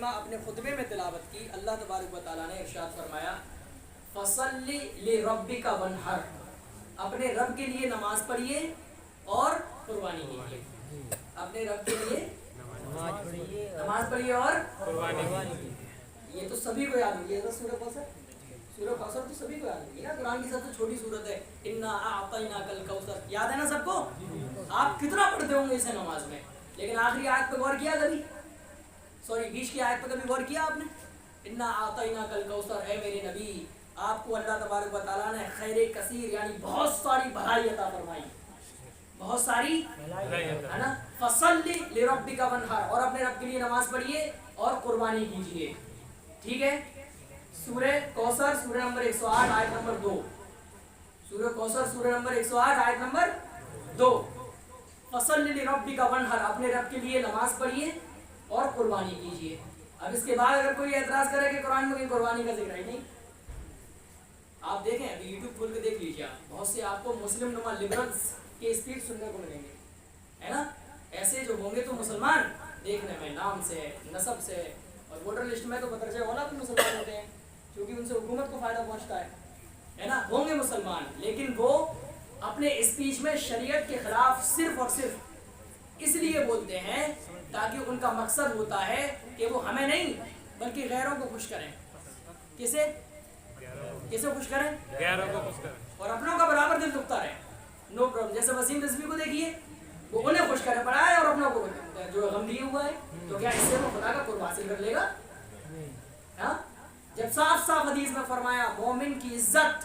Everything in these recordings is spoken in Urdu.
کریمہ اپنے خطبے میں تلاوت کی، اللہ تبارک و تعالیٰ نے ارشاد فرمایا فَصَلِّ لِرَبِّكَ وَانْحَرْ، اپنے رب کے لیے نماز پڑھیے اور قربانی کیجیے. اپنے رب کے لیے نماز پڑھیے اور قربانی کیجیے. یہ تو سبھی کو یاد ہوگی. سورہ کوثر، سورہ کوثر تو سبھی کو یاد ہوگی نا، قرآن کی سب سے چھوٹی سورت ہے. اِنَّا أَعْطَيْنَاكَ الْكَوْثَرَ، یاد ہے نا سب کو؟ آپ کتنا پڑھتے ہوں گے اسے نماز میں، لیکن آخری آیت پہ غور کیا کبھی؟ سوری، بیچ کی آیت پہ کبھی غور کیا آپ نے؟ اِنَّا أَعْطَيْنَاكَ الْكَوْثَرَ، اے میرے نبی آپ کو اللہ تبارک و تعالیٰ نے خیر کثیر یعنی بہت ساری بھلائی عطا فرمائی، بہت ساری ہے نا. فَصَلِّ لِرَبِّكَ وَانْحَرْ، اور اپنے رب کے لیے نماز پڑھیے اور قربانی کیجیے. ٹھیک ہے. سورہ کوثر سورہ نمبر 108 آیت نمبر 2. سورہ کوثر سورہ نمبر 108 آیت نمبر 2. فَصَلِّ لِرَبِّكَ وَانْحَرْ، اپنے رب کے لیے نماز پڑھیے اور قربانی کیجیے. اب اس کے بعد اگر کوئی اعتراض کرے کہ قرآن میں کہیں قربانی کا ذکر ہے نہیں، آپ دیکھیں ابھی یوٹیوب کھول کے دیکھ لیجیے، بہت سے آپ کو مسلم نما لبرلز کے اسپیچ سننے کو ملیں گے، ہے نا. ایسے جو ہوں گے تو مسلمان دیکھنے میں نام سے، نسب سے اور ووٹر لسٹ میں تو بدرجہ اولا بھی مسلمان ہوتے ہیں کیونکہ ان سے حکومت کو فائدہ پہنچتا ہے نا. ہوں گے مسلمان، لیکن وہ اپنے اسپیچ میں شریعت کے خلاف صرف اور صرف اس لیے بولتے ہیں تاکہ ان کا مقصد ہوتا ہے کہ وہ ہمیں نہیں بلکہ غیروں کو خوش کریں. کسے خوش کریں؟ غیروں کو خوش کریں، اور اپنوں کا برابر دل دکھتا رہے. No problem. جیسے وسیم رضوی کو دیکھیے، وہ انہیں خوش کرے پڑا ہے اور اپنوں کو جو غم دیے ہوا ہے، تو کیا اس سے وہ خدا کا قرب حاصل کر لے گا؟ ہاں، جب صاف صاف حدیث میں فرمایا مومن کی عزت،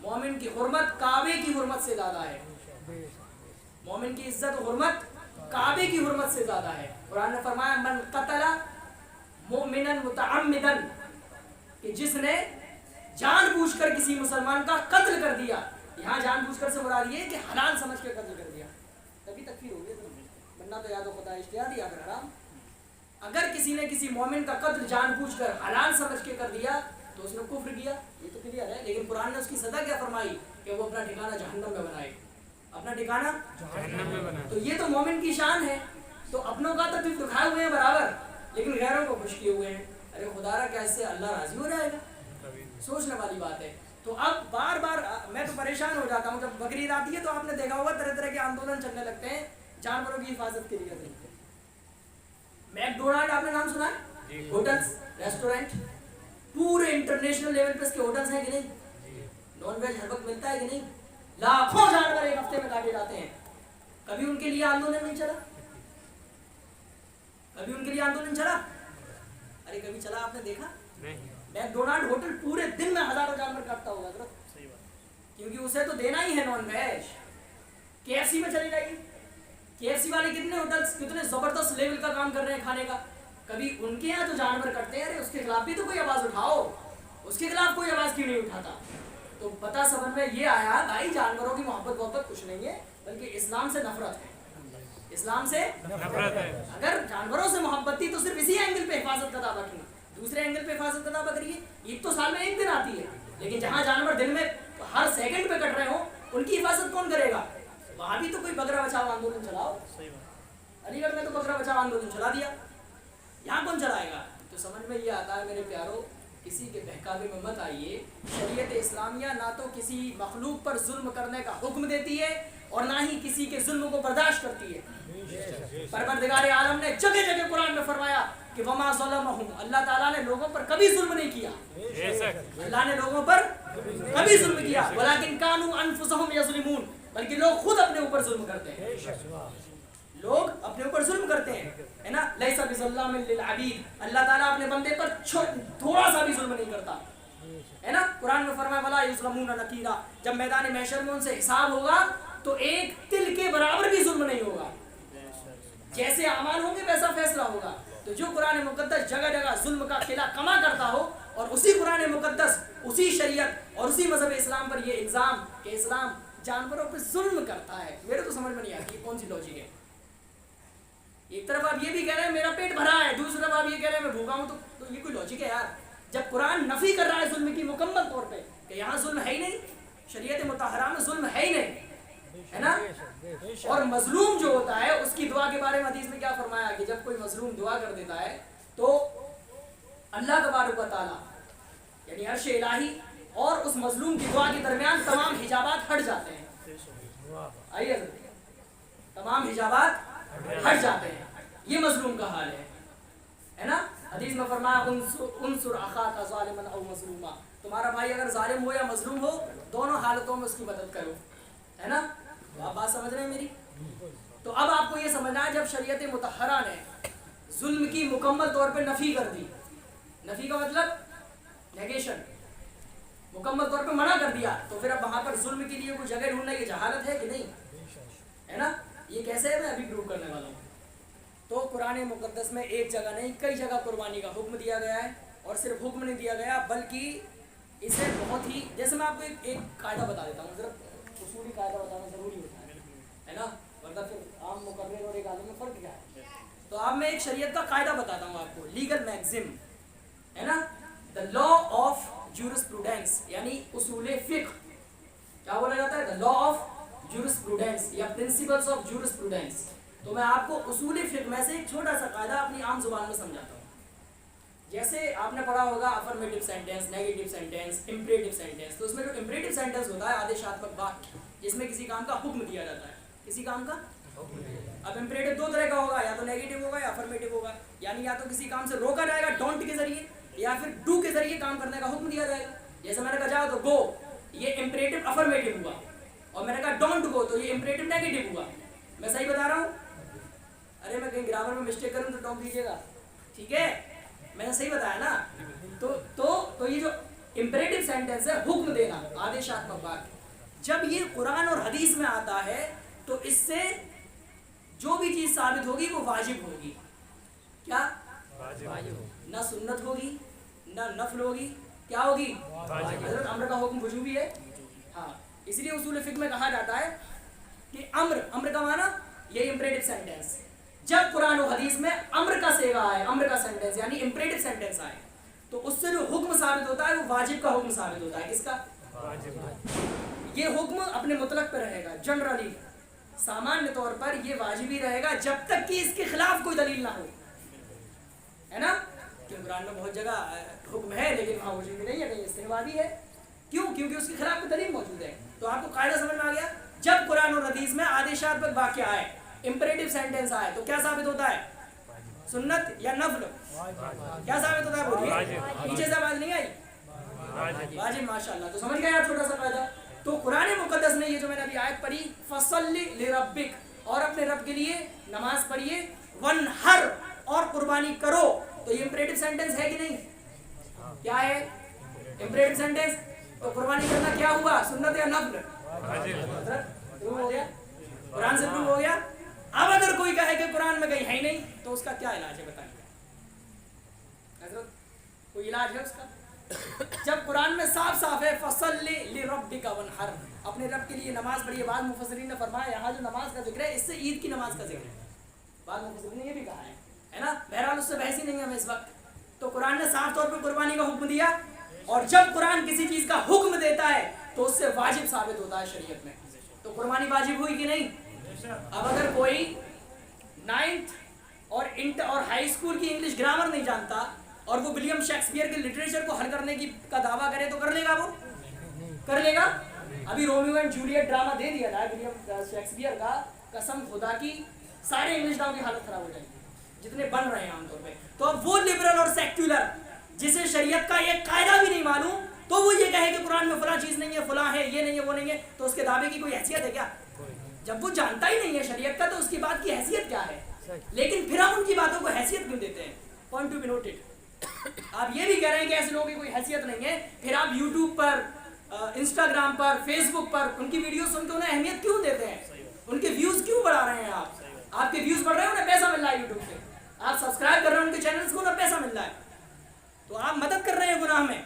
مومن کی حرمت کعبے کی حرمت سے زیادہ ہے. مومن کی عزت و حرمت کعبے کی حرمت سے زیادہ ہے. قرآن نے فرمایا من قتل مؤمنا متعمدا، کہ جس نے جان بوجھ کر کسی مسلمان کا قتل کر دیا. یہاں جان بوجھ کر سے مراد یہ کہ حلال سمجھ کے قتل کر دیا، تبھی تکفیر ہوگی. بننا تو یاد و خدا اشتہاد یا پھر حرام. اگر کسی نے کسی مومن کا قتل جان بوجھ کر حلال سمجھ کے کر دیا تو اس نے کفر کیا، یہ تو کلیئر ہے. لیکن قرآن نے اس کی سزا کیا فرمائی کہ وہ اپنا ٹھکانہ جہنم میں بنائے، اپنا ٹھکانہ جہنم میں بنائے. تو یہ تو مومن کی شان ہے. تو اپنوں کا تکلیف دکھائے ہوئے ہیں برابر، لیکن غیروں کو خوش کیے ہوئے ہیں. ارے خدا را، کیا اس سے اللہ راضی ہو جائے گا؟ سوچنے والی بات ہے. تو اب بار بار میں تو پریشان ہو جاتا ہوں جب بقرعید آتی ہے تو آپ نے دیکھا ہوگا طرح طرح کے آندولن چلنے لگتے ہیں جانوروں کی حفاظت کے لیے. میک ڈونلڈ آپ نے نام سنا ہے؟ ہوٹلز، ریسٹورینٹ، پورے انٹرنیشنل لیول پہ اس کے ہوٹلز ہیں کہ نہیں؟ نان ویج ہر وقت ملتا ہے کہ نہیں؟ لاکھوں جانور ایک ہفتے میں کاٹے جاتے ہیں. کبھی ان کے لیے آندولن نہیں چلا؟ کبھی ان کے لیے آندولن چلا؟ ارے کبھی چلا آپ نے دیکھا؟ میک ڈونلڈ ہوٹل پورے دن میں ہزاروں جانور کاٹتا ہوگا کیونکہ اسے تو دینا ہی ہے نان ویج. کے ایف سی میں چلے جائیے، کے ایف سی والے کتنے ہوٹلز کتنے زبردست لیول کا کام کر رہے ہیں کھانے کا. کبھی ان کے یہاں تو جانور کٹتے ہیں، ارے اس کے خلاف بھی تو کوئی آواز اٹھاؤ. اس کے خلاف کوئی آواز کیوں نہیں اٹھاتا؟ تو پتہ سمجھ میں یہ آیا بھائی جانوروں کی محبت کچھ نہیں ہے بلکہ اسلام سے نفرت ہے. اسلام سے نفرت ہے. اگر جانوروں سے محبت تھی تو صرف اسی اینگل پہ حفاظت کا دعویٰ کیوں؟ دوسرے اینگل پہ حفاظت کا دعویٰ کریے. عید تو سال میں ایک دن آتی ہے، لیکن جہاں جانور دن میں ہر سیکنڈ پہ کٹ رہے ہوں ان کی حفاظت کون کرے گا؟ وہاں بھی تو کوئی بکرا بچاؤ آندولن چلاؤ. علی گڑھ میں تو بکرا بچاؤ آندولن چلا دیا، یہاں کون چلائے گا؟ تو سمجھ میں یہ آتا ہے میرے پیارو، کسی کے بہکاوے میں مت آئیے. شریعت اسلامیہ نہ تو کسی مخلوق پر ظلم کرنے کا حکم دیتی ہے اور نہ ہی کسی کے ظلم کو برداشت کرتی ہے. پروردگار عالم نے جگہ جگہ قرآن میں فرمایا کہ وما ظلمہم، اللہ تعالیٰ نے لوگوں پر کبھی ظلم نہیں کیا. اللہ نے لوگوں پر کبھی ظلم کیا، ولیکن کانوا انفسہم یظلمون، بلکہ لوگ خود اپنے اوپر ظلم کرتے ہیں. لوگ اپنے اوپر ظلم کرتے ہیں، ہے نا. لیس بظلام للعبید، اللہ تعالیٰ اپنے بندے پر تھوڑا سا بھی ظلم نہیں کرتا، ہے نا. قرآن میں فرمایا ولا یظلمون نقیرا، جب میدان محشر میں ان سے حساب ہوگا تو ایک تل کے برابر بھی ظلم نہیں ہوگا. جیسے اعمال ہوں گے ویسا فیصلہ ہوگا. تو جو قرآن مقدس جگہ جگہ ظلم کا قلعہ کما کرتا ہو اور اسی قرآن مقدس، اسی شریعت اور اسی مذہب اسلام پر یہ الزام کہ اسلام جانوروں پہ ظلم کرتا ہے، میرے تو سمجھ میں نہیں آتی کون سی لاجک ہے. ایک طرف آپ یہ بھی کہہ رہے ہیں میرا پیٹ بھرا ہے، دوسری طرف آپ یہ کہہ رہے ہیں میں بھوکا ہوں، تو یہ کوئی لاجک ہے یار؟ جب قرآن نفی کر رہا ہے ظلم کی مکمل طور پہ کہ یہاں ظلم ہے ہی نہیں، شریعت مطہرہ میں ظلم ہے ہی نہیں، ہے نا. اور مظلوم جو ہوتا ہے اس کی دعا کے بارے میں حدیث میں کیا فرمایا کہ جب کوئی مظلوم دعا کر دیتا ہے تو اللہ تبارک و تعالیٰ یعنی عرش الہی اور اس مظلوم کی دعا کے درمیان تمام حجابات ہٹ جاتے ہیں. آئیے تمام حجابات ہٹ جاتے ہیں. یہ مظلوم کا حال ہے نا. حدیث میں فرمایا انصر اخاک ظالما او مظلوما, تمہارا بھائی اگر ظالم ہو یا مظلوم ہو دونوں حالتوں میں اس کی مدد کرو, ہے نا. تو آپ بات سمجھ رہے ہیں میری. تو اب آپ کو یہ سمجھنا ہے جب شریعت مطہرہ نے ظلم کی مکمل طور پہ نفی کر دی, نفی کا مطلب نیگیشن, مکمل طور پہ منع کر دیا, تو پھر اب وہاں پر ظلم کے لیے کوئی جگہ ڈھونڈنا یہ جہالت ہے کہ نہیں, ہے نا. یہ کیسے ہے میں ابھی پروو کرنے والا ہوں. تو قرآن مقدس میں ایک جگہ نہیں کئی جگہ قربانی کا حکم دیا گیا ہے, اور صرف حکم نہیں دیا گیا بلکہ اسے بہت ہی, جیسے میں آپ کو ایک قاعدہ بتا دیتا ہوں, صرف اصولی قاعدہ بتانا ضروری ہوتا ہے نا, ورنہ پھر عام مقرر اور ایک عالم میں فرق کیا ہے. تو اب میں ایک شریعت کا قاعدہ بتاتا ہوں آپ کو, لیگل میگزم, ہے نا, دا لا آف جورسپروڈنس یعنی اصول فقہ. کیا بولا جاتا ہے؟ دا لا آف جورسپروڈنس یا پرنسپلس آف جورسپروڈنس. تو میں آپ کو اصول فقہ میں سے ایک چھوٹا سا قاعدہ اپنی عام زبان میں سمجھاتا ہوں. جیسے آپ نے پڑھا ہوگا affirmative sentence, negative sentence, imperative sentence. تو اس میں جو امپریٹو سینٹینس ہوتا ہے آدیشاتمک واکیہ, جس میں کسی کام کا حکم دیا جاتا ہے, کسی کام کا. اب امپریٹو دو طرح کا ہوگا, یا تو نیگیٹو ہوگا یا افرمیٹو ہوگا, یعنی یا تو کسی کام سے روکا جائے گا ڈونٹ کے ذریعے, یا پھر ڈو کے ذریعے کام کرنے کا حکم دیا جائے گا. جیسے میں نے کہا جاؤ تو گو, یہ امپریٹو افرمیٹو ہوا, اور میں نے کہا ڈونٹ گو تو یہ امپریٹو نیگیٹو ہوا. میں صحیح بتا رہا ہوں؟ ارے میں کہیں گرامر میں مسٹیک کروں تو ٹوک دیجیے گا, ٹھیک ہے. میں نے صحیح بتایا نا. تو یہ جو امپریٹو سینٹینس ہے, حکم دینا, آدیشاتمک واکیہ, جب یہ قرآن اور حدیث میں آتا ہے تو اس سے جو بھی چیز ثابت ہوگی وہ واجب ہوگی. کیا واجب؟ نہ سنت ہوگی نہ نفل ہوگی, کیا ہوگی؟ حضرت امر کا حکم وجوبی ہے. ہاں, اس لیے اصول فقہ میں کہا جاتا ہے کہ امر کا معنی یہ امپریٹو سینٹینس, جب قرآن و حدیث میں امر کا صیغہ آئے, امر کا سینٹینس یعنی امپریٹو سینٹینس آئے, تو اس سے جو حکم ثابت ہوتا ہے وہ واجب کا حکم ثابت ہوتا ہے. کس کا؟ واجب. یہ حکم اپنے مطلق پہ رہے گا, جنرلی سامانیہ طور پر یہ واجبی رہے گا جب تک کہ اس کے خلاف کوئی دلیل نہ ہو, ہے نا. کہ قرآن میں بہت جگہ حکم ہے لیکن وہاں واجبی نہیں ہے, کہیں استحبابی ہے. کیوں؟ کیونکہ اس کے خلاف کوئی دلیل موجود ہے. تو آپ کو قاعدہ سمجھ میں آ گیا. جب قرآن اور حدیث میں آدیشات پر واقعہ آئے, امپریٹو سینٹینس آئے, تو کیا ثابت ہوتا ہے؟ سنت یا نفل؟ کیا ثابت ہوتا ہے بولیے, پیچھے سے آواز نہیں آئی. واجب. ماشاءاللہ. تو سمجھ گئے آپ چھوٹا سا قاعدہ. تو قرآن مقدس نے یہ جو میں نے ابھی آیت پڑھی فصلی لربک, اور اپنے رب کے لیے نماز پڑھیے, ونحر, اور قربانی کرو, تو یہ امپریٹو سینٹینس ہے کہ نہیں؟ کیا ہے امپریٹو سینٹینس؟ تو قربانی کرنا کیا ہوا, سنت یا نفل؟ پروو ہو گیا, قرآن سے پروو ہو گیا. اب اگر کوئی کہے کہ قرآن میں کہیں ہے ہی نہیں تو اس کا کیا علاج ہے بتائیے حضرت؟ کوئی علاج ہے اس کا؟ جب قرآن میں صاف صاف ہے فصلی لربک ونحر, اپنے رب کے لیے نماز پڑھیے. بعض مفسرین نے فرمایا یہاں جو نماز کا ذکر ہے اس سے عید کی نماز کا ذکر ہے. بعض مفسرین نے یہ بھی کہا ہے نا. بہرحال اس سے بحث ہی نہیں ہے ہمیں اس وقت. تو قرآن نے صاف طور پہ قربانی کا حکم دیا, اور جب قرآن کسی چیز کا حکم دیتا ہے تو اس سے واجب ثابت ہوتا ہے شریعت میں. تو قربانی واجب ہوئی کہ نہیں؟ اب اگر کوئی 9th اور ہائی اسکول کی انگلش گرامر نہیں جانتا اور وہ ولیم شیکسپیئر کے لٹریچر کو حل کرنے کا دعویٰ کرے تو کر لے گا, وہ کر لے گا. ابھی رومیو اینڈ جولیٹ ڈرامہ دے دیا تھا ولیم شیکسپیئر کا, قسم خدا کی سارے انگلش ڈراموں کی حالت خراب ہو جائے گی جتنے بن رہے ہیں عام طور پہ. تو اب وہ لبرل اور سیکولر جسے شریعت کا ایک قاعدہ بھی نہیں معلوم, تو وہ یہ کہے کہ قرآن میں فلاں چیز نہیں ہے, فلاں ہے, یہ نہیں ہے, وہ نہیں ہے, تو اس کے دعوے کی کوئی حیثیت ہے کیا؟ جب وہ جانتا ہی نہیں ہے شریعت کا تو اس کی بات کی حیثیت کیا ہے؟ لیکن پھر ہم ان کی باتوں کو حیثیت کیوں دیتے ہیں؟ Point to be noted. آپ یہ بھی کہہ رہے ہیں کہ ایسے لوگوں کی کوئی حیثیت نہیں ہے, پھر آپ یوٹیوب پر, انسٹاگرام پر, فیس بک پر ان کی ویڈیو سن کے انہیں اہمیت کیوں دیتے ہیں؟ ان کے ویوز کیوں بڑھا رہے ہیں آپ؟ آپ کے ویوز بڑھ رہے ہیں, انہیں پیسہ مل رہا ہے یوٹیوب سے, آپ سبسکرائب کر رہے ہیں ان کے چینلز کو, انہیں پیسہ مل رہا ہے, تو آپ مدد کر رہے ہیں گناہ میں.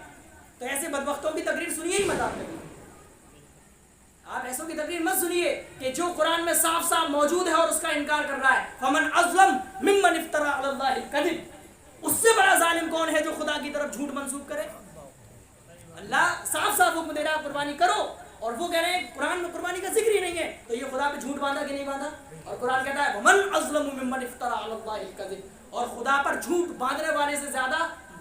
تو ایسے بدبختوں کی تقریر سنیے ہی مت. آپ ایسوں کی تقریر مت سنیے کہ جو قرآن میں صاف صاف موجود ہے اور اس کا انکار کر رہا ہے. فمن اظلم ممن افترى علی اللہ الکذب, اس سے بڑا ظالم کون ہے جو خدا کی طرف جھوٹ منسوب کرے؟ اللہ صاف صاف حکم دے رہا ہے قربانی کرو, اور وہ کہہ رہے ہیں قرآن میں قربانی کا ذکر ہی نہیں ہے, تو یہ خدا پہ جھوٹ باندھا کہ نہیں باندھا؟ اور قرآن کہتا ہے ومن اظلم ممن افترى علی اللہ الکذب, اور خدا پر جھوٹ باندھنے والے سے زیادہ